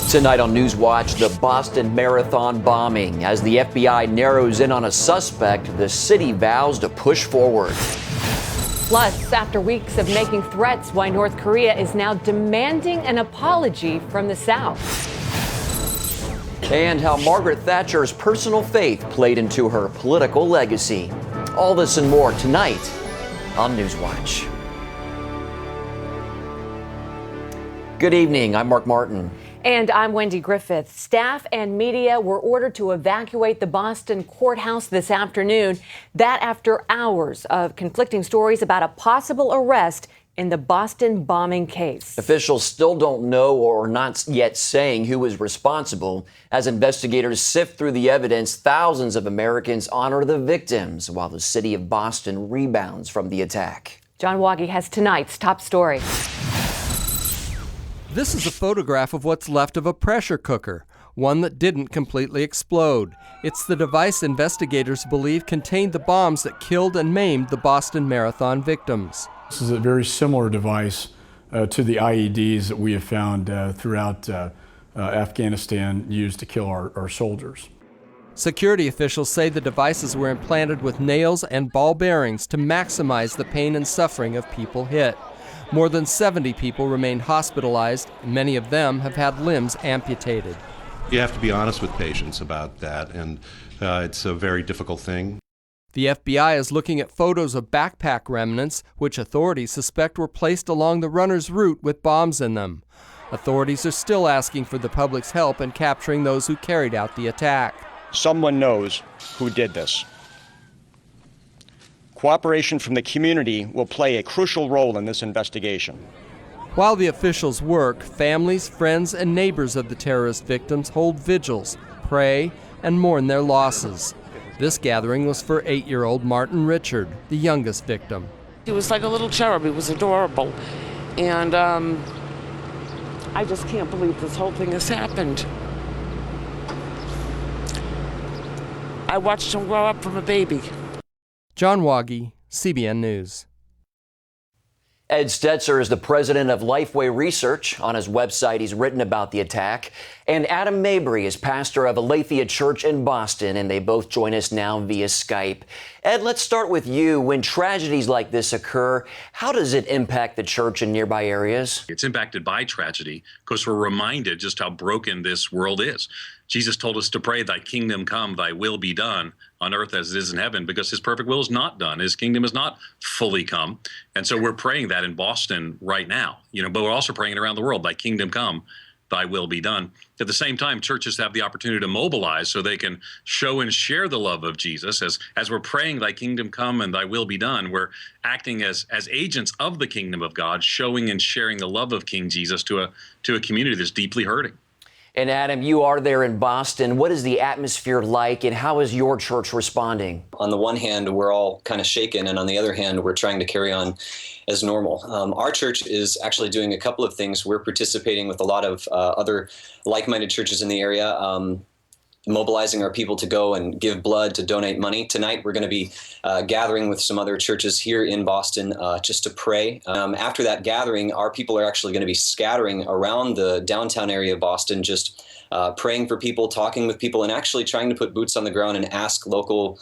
Tonight on NewsWatch, the Boston Marathon bombing. As the FBI narrows in on a suspect, the city vows to push forward. Plus, after weeks of making threats, why North Korea is now demanding an apology from the South. And how Margaret Thatcher's personal faith played into her political legacy. All this and more tonight on NewsWatch. Good evening, I'm Mark Martin. And I'm Wendy Griffith. Staff and media were ordered to evacuate the Boston courthouse this afternoon. That after hours of conflicting stories about a possible arrest in the Boston bombing case. Officials still don't know or are not yet saying who is responsible. As investigators sift through the evidence, thousands of Americans honor the victims while the city of Boston rebounds from the attack. John Waggy has tonight's top story. This is a photograph of what's left of a pressure cooker, one that didn't completely explode. It's the device investigators believe contained the bombs that killed and maimed the Boston Marathon victims. This is a very similar device to the IEDs that we have found throughout Afghanistan used to kill our soldiers. Security officials say the devices were implanted with nails and ball bearings to maximize the pain and suffering of people hit. More than 70 people remain hospitalized. Many of them have had limbs amputated. You have to be honest with patients about that, and it's a very difficult thing. The FBI is looking at photos of backpack remnants, which authorities suspect were placed along the runner's route with bombs in them. Authorities are still asking for the public's help in capturing those who carried out the attack. Someone knows who did this. Cooperation from the community will play a crucial role in this investigation. While the officials work, families, friends, and neighbors of the terrorist victims hold vigils, pray, and mourn their losses. This gathering was for 8-year-old Martin Richard, the youngest victim. He was like a little cherub. He was adorable. And I just can't believe this whole thing has happened. I watched him grow up from a baby. John Waggy, CBN News. Ed Stetzer is the president of Lifeway Research. On his website, he's written about the attack. And Adam Mabry is pastor of Aletheia Church in Boston, and they both join us now via Skype. Ed, let's start with you. When tragedies like this occur, how does it impact the church in nearby areas? It's impacted by tragedy because we're reminded just how broken this world is. Jesus told us to pray, thy kingdom come, thy will be done on earth as it is in heaven, because his perfect will is not done. His kingdom is not fully come. And so we're praying that in Boston right now, but we're also praying it around the world, thy kingdom come, thy will be done. At the same time, churches have the opportunity to mobilize so they can show and share the love of Jesus. As we're praying, thy kingdom come and thy will be done, we're acting as agents of the kingdom of God, showing and sharing the love of King Jesus to a community that's deeply hurting. And Adam, you are there in Boston. What is the atmosphere like, and how is your church responding? On the one hand, we're all kind of shaken, and on the other hand, we're trying to carry on as normal. Our church is actually doing a couple of things. We're participating with a lot of other like-minded churches in the area, mobilizing our people to go and give blood, to donate money. Tonight, we're going to be gathering with some other churches here in Boston just to pray. After that gathering, our people are actually going to be scattering around the downtown area of Boston, just praying for people, talking with people, and actually trying to put boots on the ground and ask local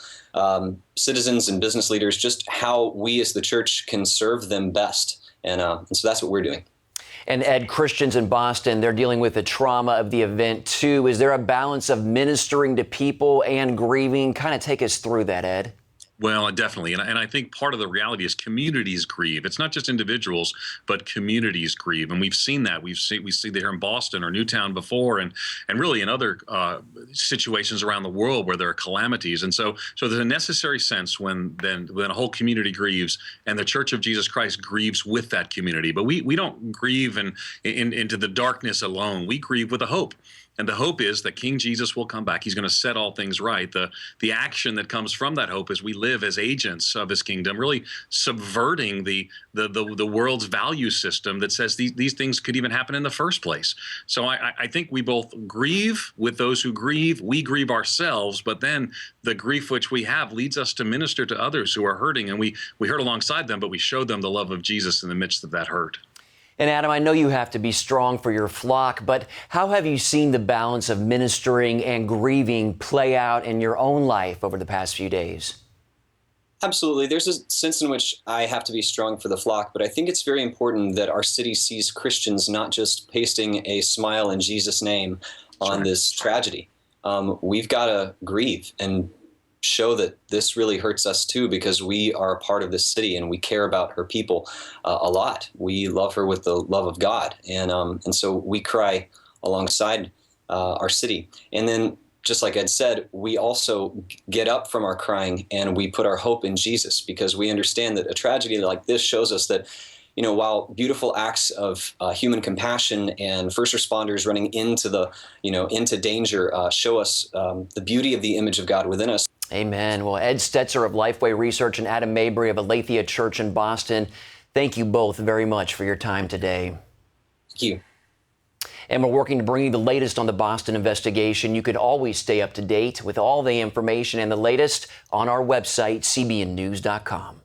citizens and business leaders just how we as the church can serve them best. And so that's what we're doing. And Ed, Christians in Boston, they're dealing with the trauma of the event too. Is there a balance of ministering to people and grieving? Kind of take us through that, Ed. Well, definitely. And I think part of the reality is communities grieve. It's not just individuals, but communities grieve. And we've seen that. We see that here in Boston or Newtown before, and really in other situations around the world where there are calamities. And so there's a necessary sense when a whole community grieves, and the Church of Jesus Christ grieves with that community. But we don't grieve into the darkness alone. We grieve with a hope. And the hope is that King Jesus will come back. He's going to set all things right. The action that comes from that hope is we live as agents of his kingdom, really subverting the world's value system that says these things could even happen in the first place. So I think we both grieve with those who grieve. We grieve ourselves, but then the grief which we have leads us to minister to others who are hurting. And we hurt alongside them, but we show them the love of Jesus in the midst of that hurt. And Adam, I know you have to be strong for your flock, but how have you seen the balance of ministering and grieving play out in your own life over the past few days? Absolutely. There's a sense in which I have to be strong for the flock, but I think it's very important that our city sees Christians not just pasting a smile in Jesus' name on this tragedy. We've got to grieve and show that this really hurts us too, because we are a part of this city and we care about her people a lot. We love her with the love of God, and so we cry alongside our city. And then, just like Ed said, we also get up from our crying and we put our hope in Jesus, because we understand that a tragedy like this shows us that, you know, while beautiful acts of human compassion and first responders running into danger show us the beauty of the image of God within us. Amen. Well, Ed Stetzer of Lifeway Research and Adam Mabry of Aletheia Church in Boston, thank you both very much for your time today. Thank you. And we're working to bring you the latest on the Boston investigation. You could always stay up to date with all the information and the latest on our website, cbnnews.com.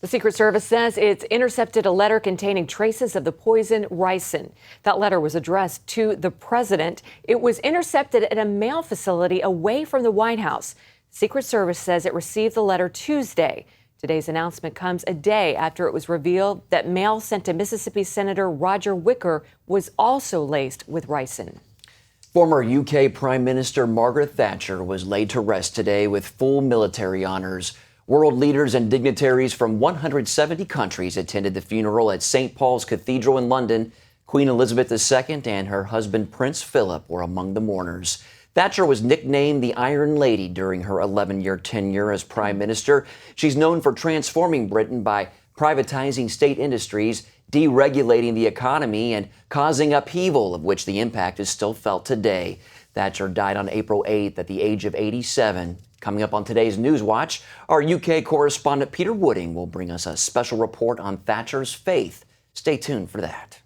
The Secret Service says it's intercepted a letter containing traces of the poison ricin. That letter was addressed to the president. It was intercepted at a mail facility away from the White House. The Secret Service says it received the letter Tuesday. Today's announcement comes a day after it was revealed that mail sent to Mississippi Senator Roger Wicker was also laced with ricin. Former UK Prime Minister Margaret Thatcher was laid to rest today with full military honors. World leaders and dignitaries from 170 countries attended the funeral at St. Paul's Cathedral in London. Queen Elizabeth II and her husband Prince Philip were among the mourners. Thatcher was nicknamed the Iron Lady during her 11-year tenure as Prime Minister. She's known for transforming Britain by privatizing state industries, deregulating the economy, and causing upheaval, of which the impact is still felt today. Thatcher died on April 8th at the age of 87. Coming up on today's NewsWatch, our UK correspondent Peter Wooding will bring us a special report on Thatcher's faith. Stay tuned for that.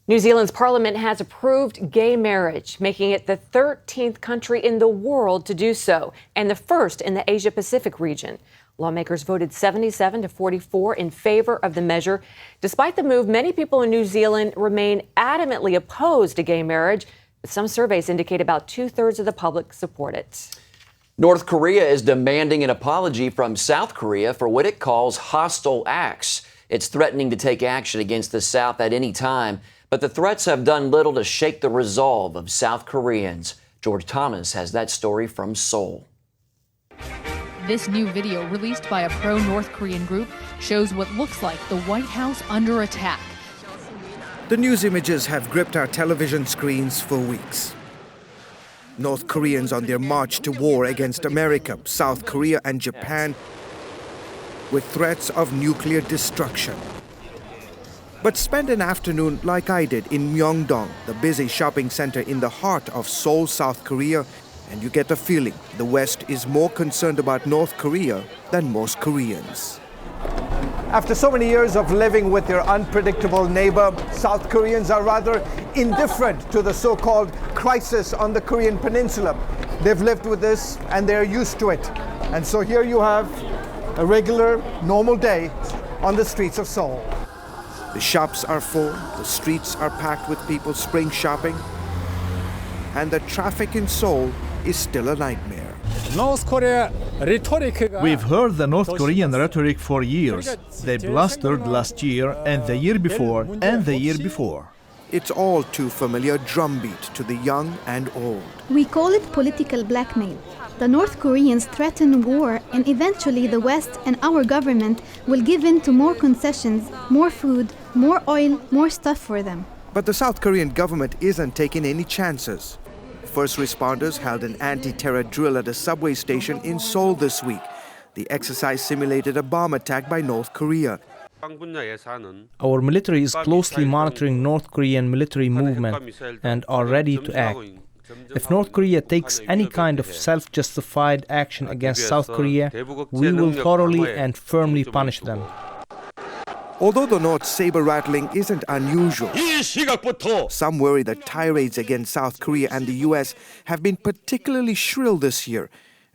New Zealand's parliament has approved gay marriage, making it the 13th country in the world to do so, and the first in the Asia-Pacific region. Lawmakers voted 77 to 44 in favor of the measure. Despite the move, many people in New Zealand remain adamantly opposed to gay marriage, but some surveys indicate about 2/3 of the public support it. North Korea is demanding an apology from South Korea for what it calls hostile acts. It's threatening to take action against the South at any time, but the threats have done little to shake the resolve of South Koreans. George Thomas has that story from Seoul. This new video, released by a pro-North Korean group, shows what looks like the White House under attack. The news images have gripped our television screens for weeks. North Koreans on their march to war against America, South Korea and Japan, with threats of nuclear destruction. But spend an afternoon like I did in Myeongdong, the busy shopping center in the heart of Seoul, South Korea, and you get the feeling the West is more concerned about North Korea than most Koreans. After so many years of living with their unpredictable neighbor, South Koreans are rather indifferent to the so-called crisis on the Korean peninsula. They've lived with this and they're used to it. And so here you have a regular, normal day on the streets of Seoul. The shops are full, the streets are packed with people spring shopping, and the traffic in Seoul is still a nightmare. We've heard the North Korean rhetoric for years. They blustered last year and the year before and the year before. It's all too familiar drumbeat to the young and old. We call it political blackmail. The North Koreans threaten war, and eventually the West and our government will give in to more concessions, more food, more oil, more stuff for them. But the South Korean government isn't taking any chances. First responders held an anti-terror drill at a subway station in Seoul this week. The exercise simulated a bomb attack by North Korea. Our military is closely monitoring North Korean military movement and are ready to act. If North Korea takes any kind of self-justified action against South Korea, we will thoroughly and firmly punish them. Although the North's saber-rattling isn't unusual, some worry that tirades against South Korea and the U.S. have been particularly shrill this year,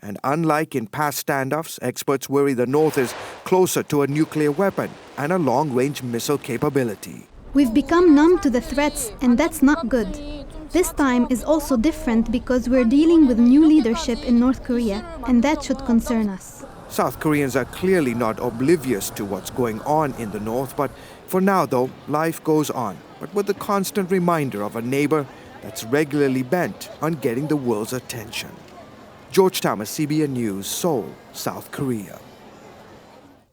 And unlike in past standoffs, experts worry the North is closer to a nuclear weapon and a long-range missile capability. We've become numb to the threats, and that's not good. This time is also different because we're dealing with new leadership in North Korea, and that should concern us. South Koreans are clearly not oblivious to what's going on in the North, but for now, though, life goes on, but with the constant reminder of a neighbor that's regularly bent on getting the world's attention. George Thomas, CBN News, Seoul, South Korea.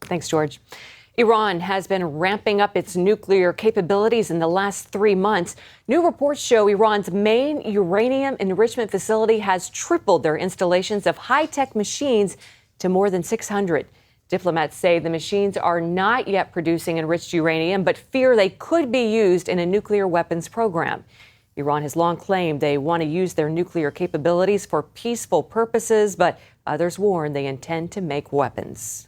Thanks, George. Iran has been ramping up its nuclear capabilities in the last 3 months. New reports show Iran's main uranium enrichment facility has tripled their installations of high-tech machines to more than 600. Diplomats say the machines are not yet producing enriched uranium, but fear they could be used in a nuclear weapons program. Iran has long claimed they want to use their nuclear capabilities for peaceful purposes, but others warn they intend to make weapons.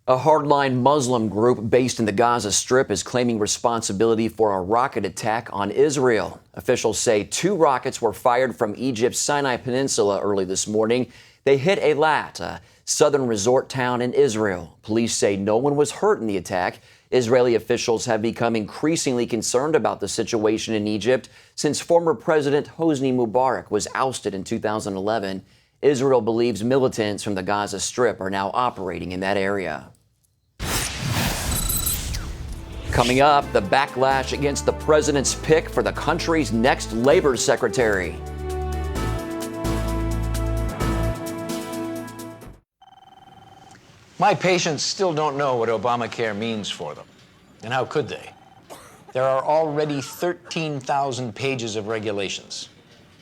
A hardline Muslim group based in the Gaza Strip is claiming responsibility for a rocket attack on Israel. Officials say 2 rockets were fired from Egypt's Sinai Peninsula early this morning. They hit Eilat, a southern resort town in Israel. Police say no one was hurt in the attack. Israeli officials have become increasingly concerned about the situation in Egypt since former President Hosni Mubarak was ousted in 2011. Israel believes militants from the Gaza Strip are now operating in that area. Coming up, the backlash against the president's pick for the country's next labor secretary. My patients still don't know what Obamacare means for them. And how could they? There are already 13,000 pages of regulations,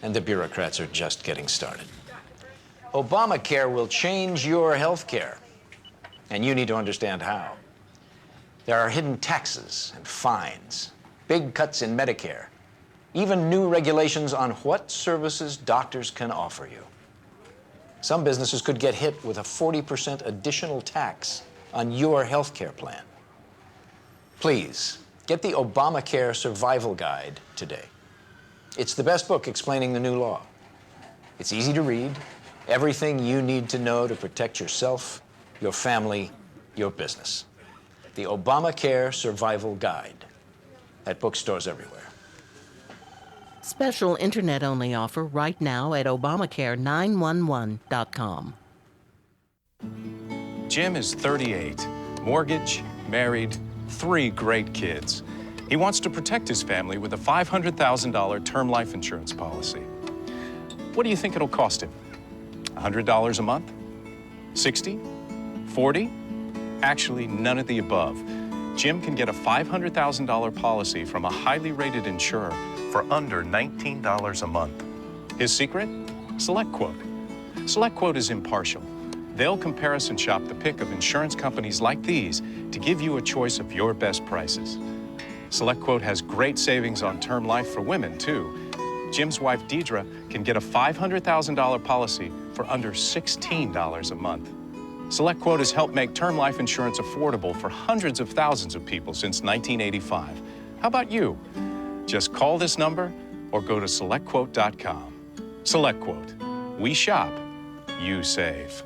and the bureaucrats are just getting started. Obamacare will change your health care, and you need to understand how. There are hidden taxes and fines, big cuts in Medicare, even new regulations on what services doctors can offer you. Some businesses could get hit with a 40% additional tax on your health care plan. Please, get the Obamacare Survival Guide today. It's the best book explaining the new law. It's easy to read, everything you need to know to protect yourself, your family, your business. The Obamacare Survival Guide at bookstores everywhere. Special internet-only offer right now at Obamacare911.com. Jim is 38, mortgage, married, 3 great kids. He wants to protect his family with a $500,000 term life insurance policy. What do you think it'll cost him? $100 a month? 60? 40? Actually, none of the above. Jim can get a $500,000 policy from a highly rated insurer for under $19 a month. His secret? SelectQuote. SelectQuote is impartial. They'll comparison shop the pick of insurance companies like these to give you a choice of your best prices. SelectQuote has great savings on term life for women, too. Jim's wife, Deidre, can get a $500,000 policy for under $16 a month. SelectQuote has helped make term life insurance affordable for hundreds of thousands of people since 1985. How about you? Just call this number or go to SelectQuote.com. SelectQuote. We shop, you save.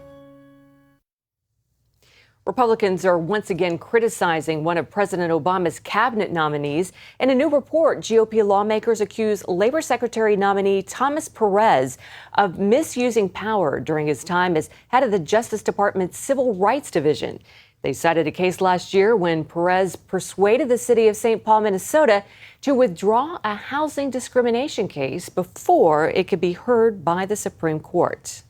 Republicans are once again criticizing one of President Obama's cabinet nominees. In a new report, GOP lawmakers accuse Labor Secretary nominee Thomas Perez of misusing power during his time as head of the Justice Department's Civil Rights Division. They cited a case last year when Perez persuaded the city of St. Paul, Minnesota, to withdraw a housing discrimination case before it could be heard by the Supreme Court.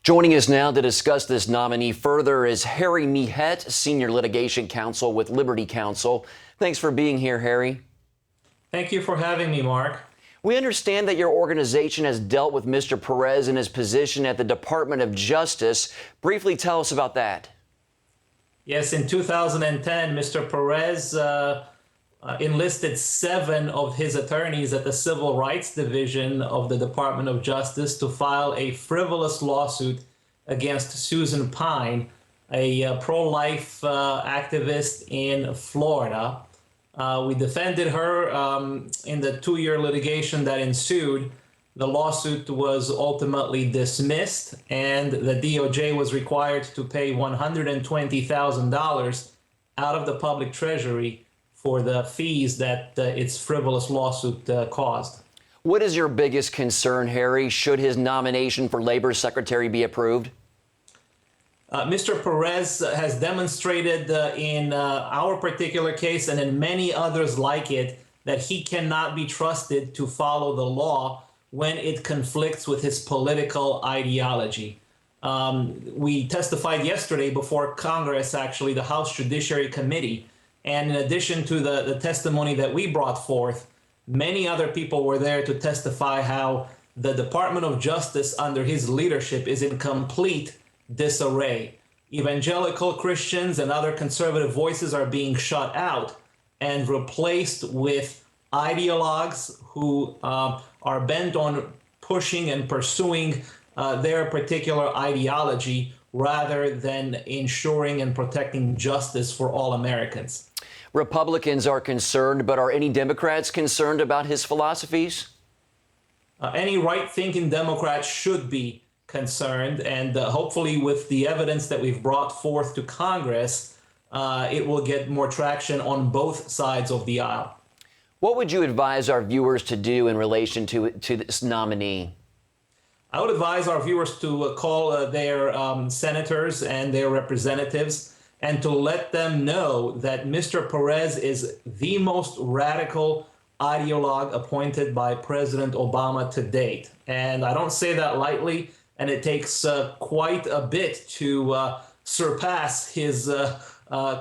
Joining us now to discuss this nominee further is Harry Mihet, Senior Litigation Counsel with Liberty Counsel. Thanks for being here, Harry. Thank you for having me, Mark. We understand that your organization has dealt with Mr. Perez in his position at the Department of Justice. Briefly tell us about that. Yes, in 2010, Mr. Perez enlisted 7 of his attorneys at the Civil Rights Division of the Department of Justice to file a frivolous lawsuit against Susan Pine, a pro-life activist in Florida. We defended her in the 2-year litigation that ensued. the lawsuit was ultimately dismissed, and the DOJ was required to pay $120,000 out of the public treasury for the fees that its frivolous lawsuit caused. What is your biggest concern, Harry? Should his nomination for Labor Secretary be approved? Mr. Perez has demonstrated in our particular case and in many others like it that he cannot be trusted to follow the law when it conflicts with his political ideology. We testified yesterday before Congress, actually, the House Judiciary Committee, and in addition to the testimony that we brought forth, many other people were there to testify how the Department of Justice under his leadership is in complete disarray. Evangelical Christians and other conservative voices are being shut out and replaced with ideologues who are bent on pushing and pursuing their particular ideology rather than ensuring and protecting justice for all Americans. Republicans are concerned, but are any Democrats concerned about his philosophies? Any right-thinking Democrat should be concerned, and hopefully with the evidence that we've brought forth to Congress, it will get more traction on both sides of the aisle. What would you advise our viewers to do in relation to this nominee? I would advise our viewers to call their senators and their representatives and to let them know that Mr. Perez is the most radical ideologue appointed by President Obama to date. And I don't say that lightly, and it takes quite a bit to surpass his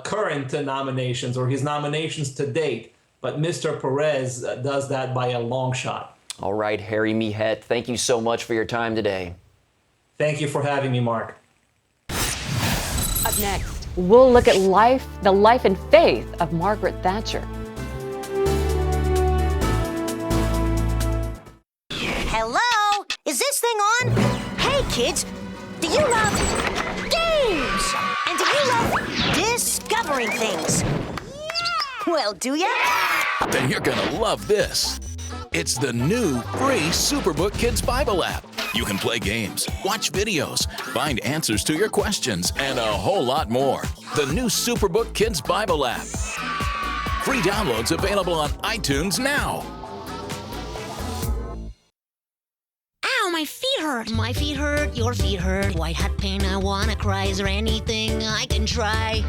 current nominations or his nominations to date. But Mr. Perez does that by a long shot. All right, Harry Mihet, thank you so much for your time today. Thank you for having me, Mark. Up next, we'll look at the life and faith of Margaret Thatcher. Hello? Is this thing on? Hey, kids, do you love games? And do you love discovering things? Well, do ya? Then you're gonna love this. It's the new free Superbook Kids Bible app. You can play games, watch videos, find answers to your questions, and a whole lot more. The new Superbook Kids Bible app. Free downloads available on iTunes now. Ow, my feet hurt. My feet hurt, your feet hurt. White hot pain, I wanna cry. Is there anything I can try?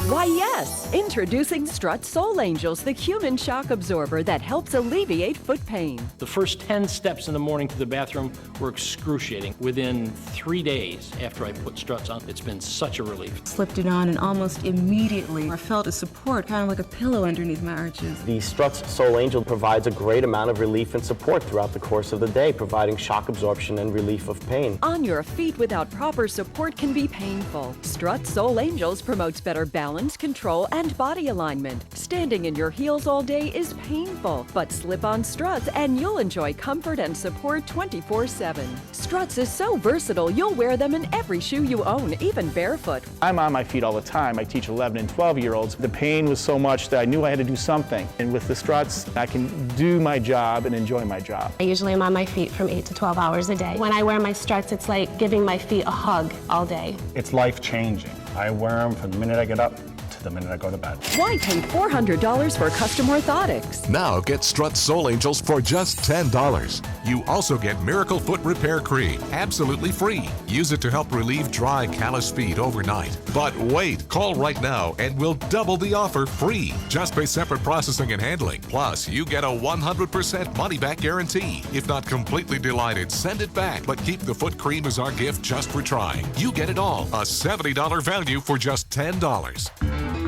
Why, yes! Introducing Strut Soul Angels, the human shock absorber that helps alleviate foot pain. The first 10 steps in the morning to the bathroom were excruciating. Within 3 days after I put Struts on, it's been such a relief. Slipped it on and almost immediately I felt a support, kind of like a pillow underneath my arches. The Struts Soul Angel provides a great amount of relief and support throughout the course of the day, providing shock absorption and relief of pain. On your feet without proper support can be painful. Strut Soul Angels promotes better balance, control, and body alignment. Standing in your heels all day is painful, but slip on Struts and you'll enjoy comfort and support 24/7. Struts is so versatile, you'll wear them in every shoe you own, even barefoot. I'm on my feet all the time. I teach 11 and 12-year-olds. The pain was so much that I knew I had to do something. And with the Struts, I can do my job and enjoy my job. I usually am on my feet from 8 to 12 hours a day. When I wear my Struts, it's like giving my feet a hug all day. It's life-changing. I wear them from the minute I get up to the minute I go to bed. Why pay $400 for custom orthotics? Now get Strut Soul Angels for just $10. You also get Miracle Foot Repair Cream, absolutely free. Use it to help relieve dry, callous feet overnight. But wait, call right now and we'll double the offer free. Just pay separate processing and handling. Plus, you get a 100% money-back guarantee. If not completely delighted, send it back. But keep the foot cream as our gift just for trying. You get it all. A $70 value for just $10.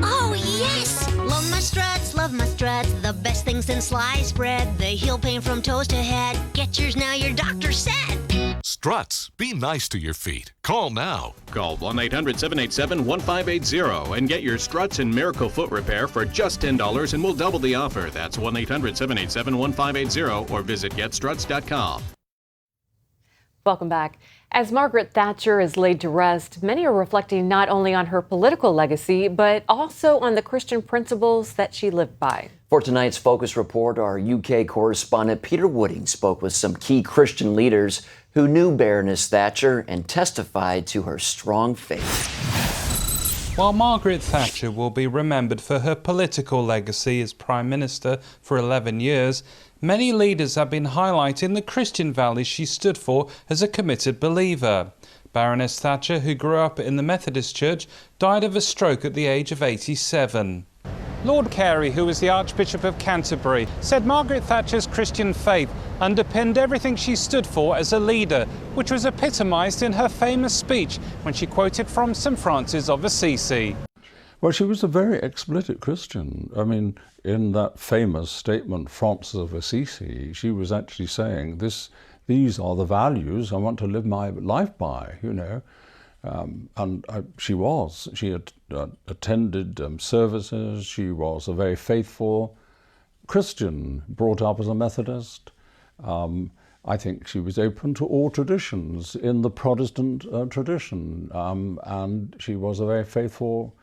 Oh, yes! Love my Struts, love my Struts. The best thing since sliced bread. They heal pain from toes to head. Get yours now, your doctor said. Struts. Be nice to your feet. Call now. Call 1-800-787-1580 and get your Struts and Miracle Foot Repair for just $10 and we'll double the offer. That's 1-800-787-1580 or visit getstruts.com. Welcome back. As Margaret Thatcher is laid to rest, many are reflecting not only on her political legacy, but also on the Christian principles that she lived by. For tonight's Focus Report, our UK correspondent Peter Wooding spoke with some key Christian leaders who knew Baroness Thatcher and testified to her strong faith. While Margaret Thatcher will be remembered for her political legacy as Prime Minister for 11 years, many leaders have been highlighting the Christian values she stood for as a committed believer. Baroness Thatcher, who grew up in the Methodist Church, died of a stroke at the age of 87. Lord Carey, who was the Archbishop of Canterbury, said Margaret Thatcher's Christian faith underpinned everything she stood for as a leader, which was epitomised in her famous speech when she quoted from St Francis of Assisi. Well, she was a very explicit Christian. I mean, in that famous statement, Francis of Assisi, she was actually saying, these are the values I want to live my life by, you know. She had attended services. She was a very faithful Christian, brought up as a Methodist. I think she was open to all traditions in the Protestant tradition, and she was a very faithful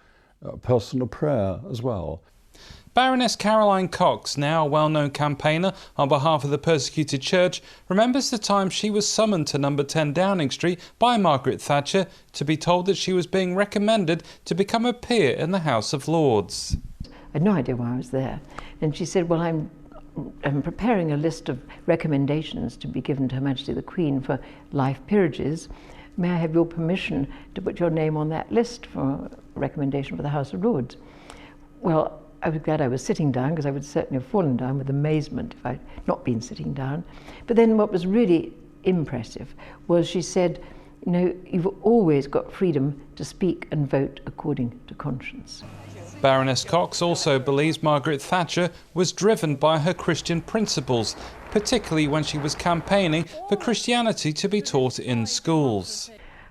person of prayer as well. Baroness Caroline Cox, now a well-known campaigner on behalf of the persecuted church, remembers the time she was summoned to number 10 Downing Street by Margaret Thatcher to be told that she was being recommended to become a peer in the House of Lords. I had no idea why I was there. And she said, well, I'm preparing a list of recommendations to be given to Her Majesty the Queen for life peerages. May I have your permission to put your name on that list for a recommendation for the House of Lords? Well, I was glad I was sitting down, because I would certainly have fallen down with amazement if I'd not been sitting down. But then what was really impressive was she said, you know, you've always got freedom to speak and vote according to conscience. Baroness Cox also believes Margaret Thatcher was driven by her Christian principles, particularly when she was campaigning for Christianity to be taught in schools.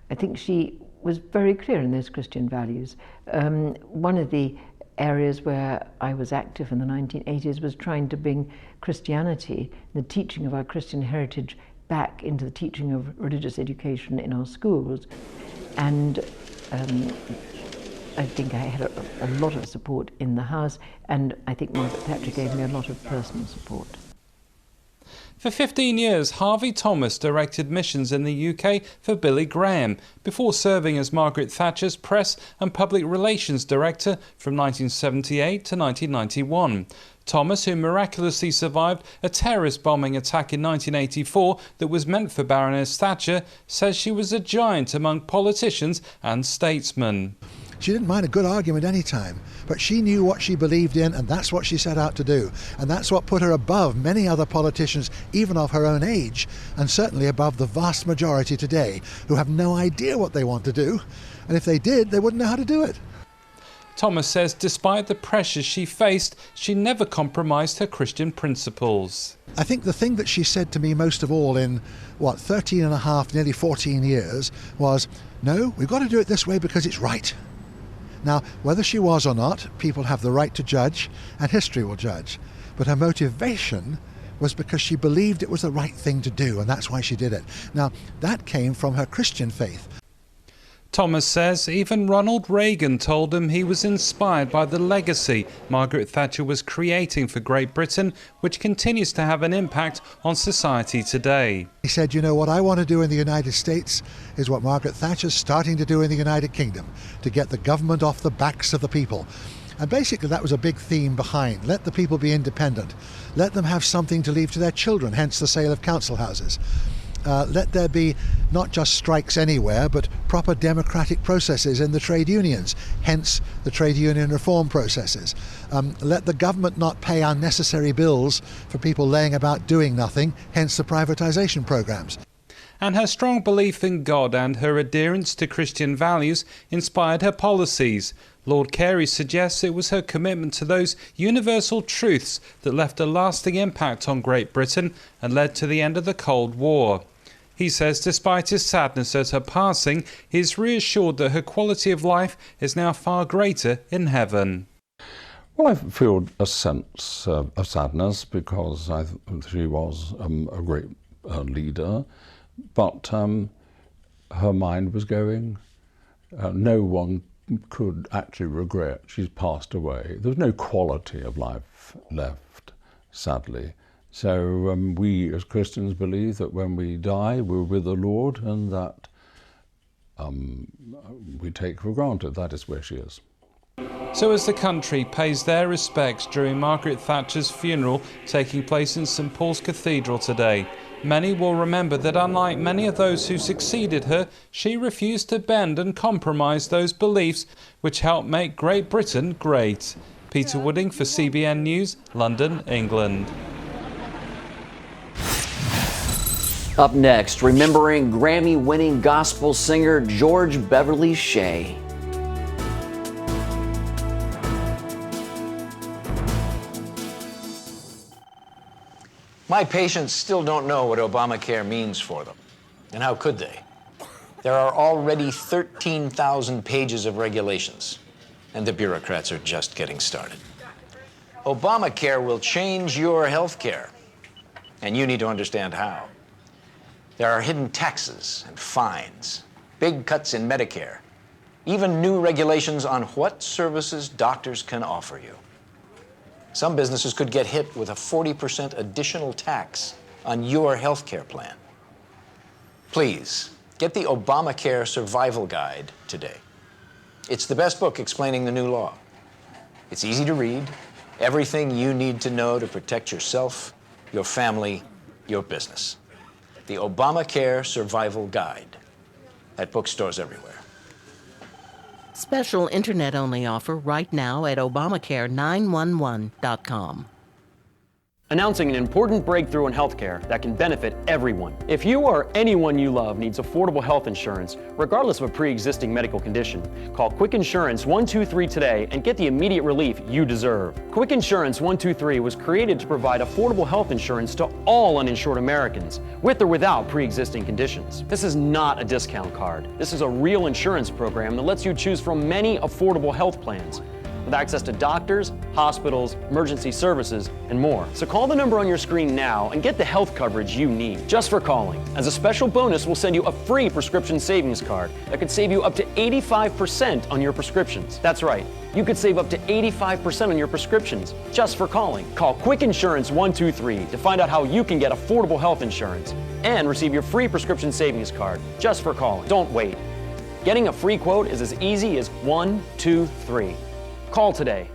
I think she was very clear in those Christian values. One of the areas where I was active in the 1980s was trying to bring Christianity, the teaching of our Christian heritage, back into the teaching of religious education in our schools. And I think I had a lot of support in the House, and I think Margaret Thatcher gave me a lot of personal support. For 15 years, Harvey Thomas directed missions in the UK for Billy Graham, before serving as Margaret Thatcher's Press and Public Relations Director from 1978 to 1991. Thomas, who miraculously survived a terrorist bombing attack in 1984 that was meant for Baroness Thatcher, says she was a giant among politicians and statesmen. She didn't mind a good argument any time, but she knew what she believed in, and that's what she set out to do. And that's what put her above many other politicians, even of her own age, and certainly above the vast majority today, who have no idea what they want to do. And if they did, they wouldn't know how to do it. Thomas says despite the pressures she faced, she never compromised her Christian principles. I think the thing that she said to me most of all in, 13 and a half, nearly 14 years, was, no, we've got to do it this way because it's right. Now, whether she was or not, people have the right to judge, and history will judge. But her motivation was because she believed it was the right thing to do, and that's why she did it. Now, that came from her Christian faith. Thomas says even Ronald Reagan told him he was inspired by the legacy Margaret Thatcher was creating for Great Britain, which continues to have an impact on society today. He said, you know, what I want to do in the United States is what Margaret Thatcher's starting to do in the United Kingdom, to get the government off the backs of the people. And basically that was a big theme behind. Let the people be independent. Let them have something to leave to their children, hence the sale of council houses. Let there be not just strikes anywhere, but proper democratic processes in the trade unions, hence the trade union reform processes. Let the government not pay unnecessary bills for people laying about doing nothing, hence the privatization programs. And her strong belief in God and her adherence to Christian values inspired her policies. Lord Carey suggests it was her commitment to those universal truths that left a lasting impact on Great Britain and led to the end of the Cold War. He says despite his sadness at her passing, he is reassured that her quality of life is now far greater in heaven. Well, I feel a sense of sadness because she was a great leader, but her mind was going. No one could actually regret she's passed away. There was no quality of life left, sadly. So we as Christians believe that when we die, we're with the Lord, and that we take for granted that is where she is. So as the country pays their respects during Margaret Thatcher's funeral taking place in St Paul's Cathedral today, many will remember that unlike many of those who succeeded her, she refused to bend and compromise those beliefs which helped make Great Britain great. Peter Wooding for CBN News, London, England. Up next, remembering Grammy-winning gospel singer George Beverly Shea. My patients still don't know what Obamacare means for them. And how could they? There are already 13,000 pages of regulations, and the bureaucrats are just getting started. Obamacare will change your health care, and you need to understand how. There are hidden taxes and fines, big cuts in Medicare, even new regulations on what services doctors can offer you. Some businesses could get hit with a 40% additional tax on your health care plan. Please, get the Obamacare Survival Guide today. It's the best book explaining the new law. It's easy to read, everything you need to know to protect yourself, your family, your business. The Obamacare Survival Guide at bookstores everywhere. Special internet-only offer right now at Obamacare911.com. Announcing an important breakthrough in healthcare that can benefit everyone. If you or anyone you love needs affordable health insurance, regardless of a pre-existing medical condition, call Quick Insurance 123 today and get the immediate relief you deserve. Quick Insurance 123 was created to provide affordable health insurance to all uninsured Americans, with or without pre-existing conditions. This is not a discount card. This is a real insurance program that lets you choose from many affordable health plans, with access to doctors, hospitals, emergency services, and more. So call the number on your screen now and get the health coverage you need, just for calling. As a special bonus, we'll send you a free prescription savings card that could save you up to 85% on your prescriptions. That's right, you could save up to 85% on your prescriptions, just for calling. Call Quick Insurance 123 to find out how you can get affordable health insurance and receive your free prescription savings card, just for calling. Don't wait. Getting a free quote is as easy as 1, 2, 3. Call today.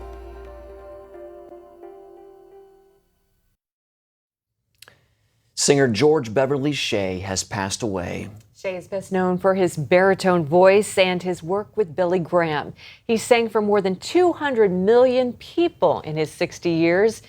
Singer George Beverly Shea has passed away. Shea is best known for his baritone voice and his work with Billy Graham. He sang for more than 200 million people in his 60 years.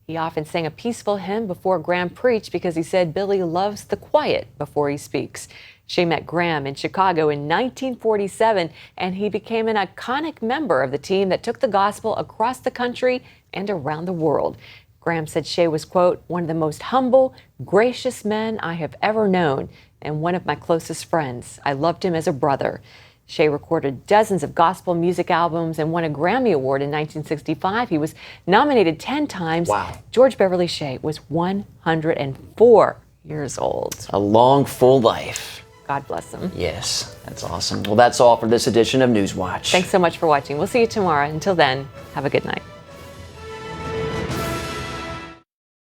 He often sang a peaceful hymn before Graham preached because he said Billy loves the quiet before he speaks. Shea met Graham in Chicago in 1947, and he became an iconic member of the team that took the gospel across the country and around the world. Graham said Shea was, quote, one of the most humble, gracious men I have ever known and one of my closest friends. I loved him as a brother. Shea recorded dozens of gospel music albums and won a Grammy Award in 1965. He was nominated 10 times. Wow. George Beverly Shea was 104 years old. A long, full life. God bless him. Yes, that's awesome. Well, that's all for this edition of NewsWatch. Thanks so much for watching. We'll see you tomorrow. Until then, have a good night.